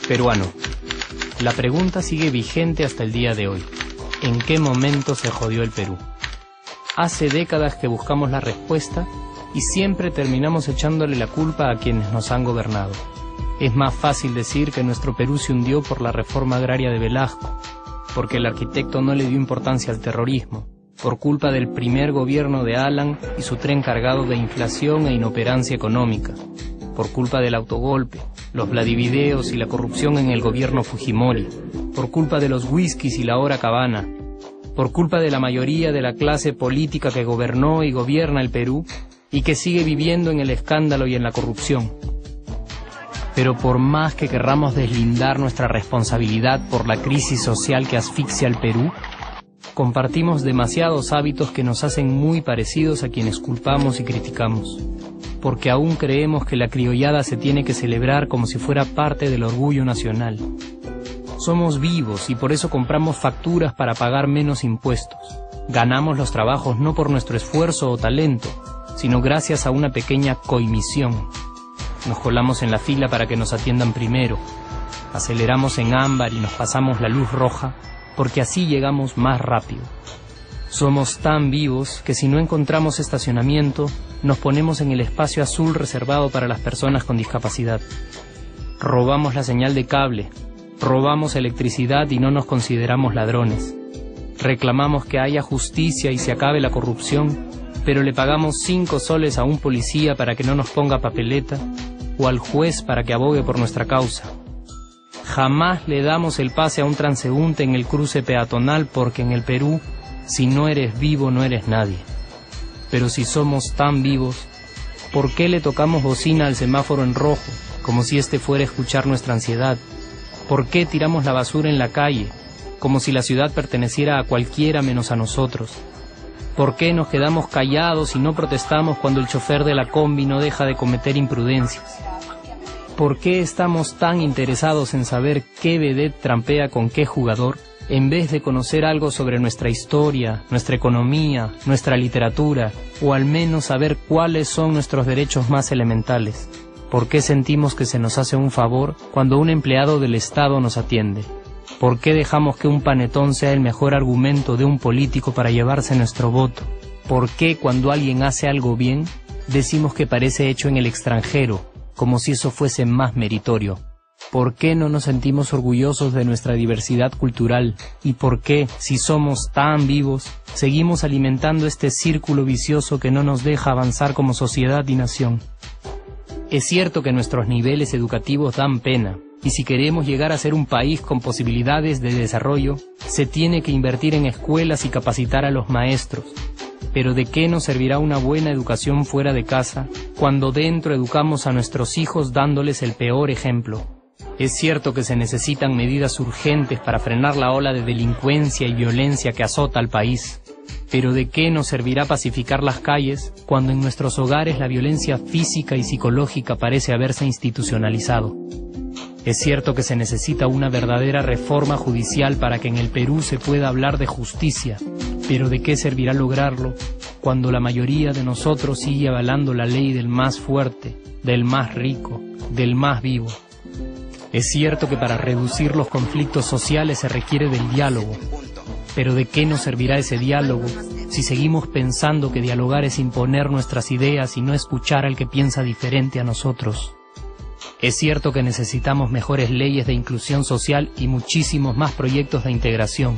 Peruano. La pregunta sigue vigente hasta el día de hoy. ¿En qué momento se jodió el Perú? Hace décadas que buscamos la respuesta y siempre terminamos echándole la culpa a quienes nos han gobernado. Es más fácil decir que nuestro Perú se hundió por la reforma agraria de Velasco, porque el arquitecto no le dio importancia al terrorismo, por culpa del primer gobierno de Alan y su tren cargado de inflación e inoperancia económica, por culpa del autogolpe, los Vladivideos y la corrupción en el gobierno Fujimori, por culpa de los whiskies y la hora cabana, por culpa de la mayoría de la clase política que gobernó y gobierna el Perú y que sigue viviendo en el escándalo y en la corrupción. Pero por más que querramos deslindar nuestra responsabilidad por la crisis social que asfixia al Perú, compartimos demasiados hábitos que nos hacen muy parecidos a quienes culpamos y criticamos, porque aún creemos que la criollada se tiene que celebrar como si fuera parte del orgullo nacional. Somos vivos y por eso compramos facturas para pagar menos impuestos. Ganamos los trabajos no por nuestro esfuerzo o talento, sino gracias a una pequeña coimisión. Nos colamos en la fila para que nos atiendan primero, aceleramos en ámbar y nos pasamos la luz roja, porque así llegamos más rápido. Somos tan vivos que si no encontramos estacionamiento, nos ponemos en el espacio azul reservado para las personas con discapacidad. Robamos la señal de cable, robamos electricidad y no nos consideramos ladrones. Reclamamos que haya justicia y se acabe la corrupción, pero le pagamos 5 soles a un policía para que no nos ponga papeleta o al juez para que abogue por nuestra causa. Jamás le damos el pase a un transeúnte en el cruce peatonal porque en el Perú, si no eres vivo, no eres nadie. Pero si somos tan vivos, ¿por qué le tocamos bocina al semáforo en rojo, como si este fuera a escuchar nuestra ansiedad? ¿Por qué tiramos la basura en la calle, como si la ciudad perteneciera a cualquiera menos a nosotros? ¿Por qué nos quedamos callados y no protestamos cuando el chofer de la combi no deja de cometer imprudencias? ¿Por qué estamos tan interesados en saber qué vedette trampea con qué jugador, en vez de conocer algo sobre nuestra historia, nuestra economía, nuestra literatura, o al menos saber cuáles son nuestros derechos más elementales? ¿Por qué sentimos que se nos hace un favor cuando un empleado del Estado nos atiende? ¿Por qué dejamos que un panetón sea el mejor argumento de un político para llevarse nuestro voto? ¿Por qué cuando alguien hace algo bien, decimos que parece hecho en el extranjero, como si eso fuese más meritorio? ¿Por qué no nos sentimos orgullosos de nuestra diversidad cultural? ¿Y por qué, si somos tan vivos, seguimos alimentando este círculo vicioso que no nos deja avanzar como sociedad y nación? Es cierto que nuestros niveles educativos dan pena, y si queremos llegar a ser un país con posibilidades de desarrollo, se tiene que invertir en escuelas y capacitar a los maestros. Pero ¿de qué nos servirá una buena educación fuera de casa, cuando dentro educamos a nuestros hijos dándoles el peor ejemplo? Es cierto que se necesitan medidas urgentes para frenar la ola de delincuencia y violencia que azota al país. Pero ¿de qué nos servirá pacificar las calles cuando en nuestros hogares la violencia física y psicológica parece haberse institucionalizado? Es cierto que se necesita una verdadera reforma judicial para que en el Perú se pueda hablar de justicia, pero ¿de qué servirá lograrlo cuando la mayoría de nosotros sigue avalando la ley del más fuerte, del más rico, del más vivo? Es cierto que para reducir los conflictos sociales se requiere del diálogo, pero ¿de qué nos servirá ese diálogo si seguimos pensando que dialogar es imponer nuestras ideas y no escuchar al que piensa diferente a nosotros? Es cierto que necesitamos mejores leyes de inclusión social y muchísimos más proyectos de integración,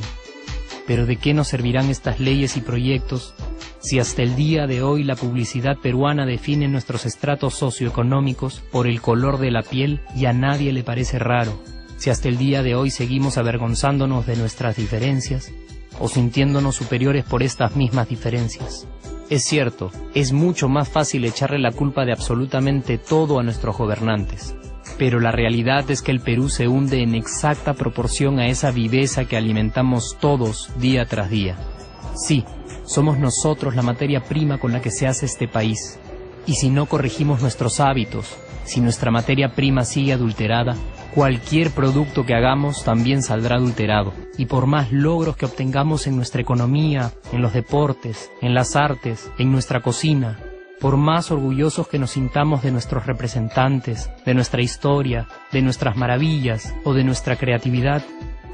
pero ¿de qué nos servirán estas leyes y proyectos si hasta el día de hoy la publicidad peruana define nuestros estratos socioeconómicos por el color de la piel y a nadie le parece raro? Si hasta el día de hoy seguimos avergonzándonos de nuestras diferencias o sintiéndonos superiores por estas mismas diferencias. Es cierto, es mucho más fácil echarle la culpa de absolutamente todo a nuestros gobernantes, pero la realidad es que el Perú se hunde en exacta proporción a esa viveza que alimentamos todos día tras día. Sí, somos nosotros la materia prima con la que se hace este país, y si no corregimos nuestros hábitos, si nuestra materia prima sigue adulterada, Cualquier producto que hagamos también saldrá adulterado, y por más logros que obtengamos en nuestra economía, en los deportes, en las artes, en nuestra cocina, por más orgullosos que nos sintamos de nuestros representantes, de nuestra historia, de nuestras maravillas o de nuestra creatividad,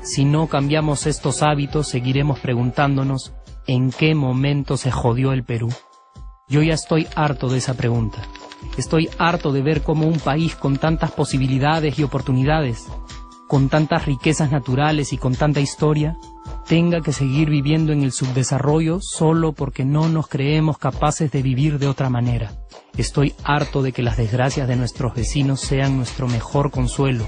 si no cambiamos estos hábitos, seguiremos preguntándonos ¿en qué momento se jodió el Perú? Yo ya estoy harto de esa pregunta. Estoy harto de ver cómo un país con tantas posibilidades y oportunidades, con tantas riquezas naturales y con tanta historia, tenga que seguir viviendo en el subdesarrollo solo porque no nos creemos capaces de vivir de otra manera. Estoy harto de que las desgracias de nuestros vecinos sean nuestro mejor consuelo.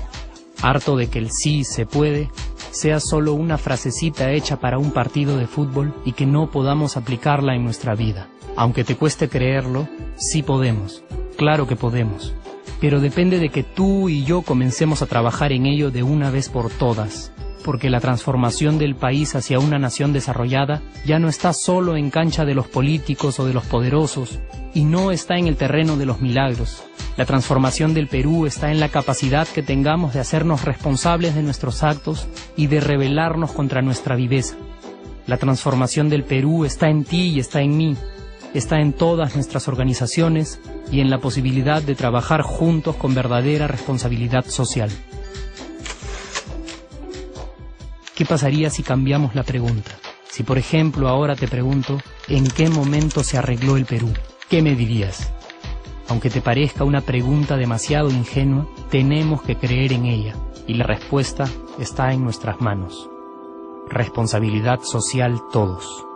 Harto de que el sí se puede sea solo una frasecita hecha para un partido de fútbol y que no podamos aplicarla en nuestra vida. Aunque te cueste creerlo, sí podemos. Claro que podemos. Pero depende de que tú y yo comencemos a trabajar en ello de una vez por todas. Porque la transformación del país hacia una nación desarrollada ya no está solo en cancha de los políticos o de los poderosos, y no está en el terreno de los milagros. La transformación del Perú está en la capacidad que tengamos de hacernos responsables de nuestros actos y de rebelarnos contra nuestra viveza. La transformación del Perú está en ti y está en mí. Está en todas nuestras organizaciones y en la posibilidad de trabajar juntos con verdadera responsabilidad social. ¿Qué pasaría si cambiamos la pregunta? Si, por ejemplo, ahora te pregunto, ¿en qué momento se arregló el Perú? ¿Qué me dirías? Aunque te parezca una pregunta demasiado ingenua, tenemos que creer en ella, y la respuesta está en nuestras manos. Responsabilidad social todos.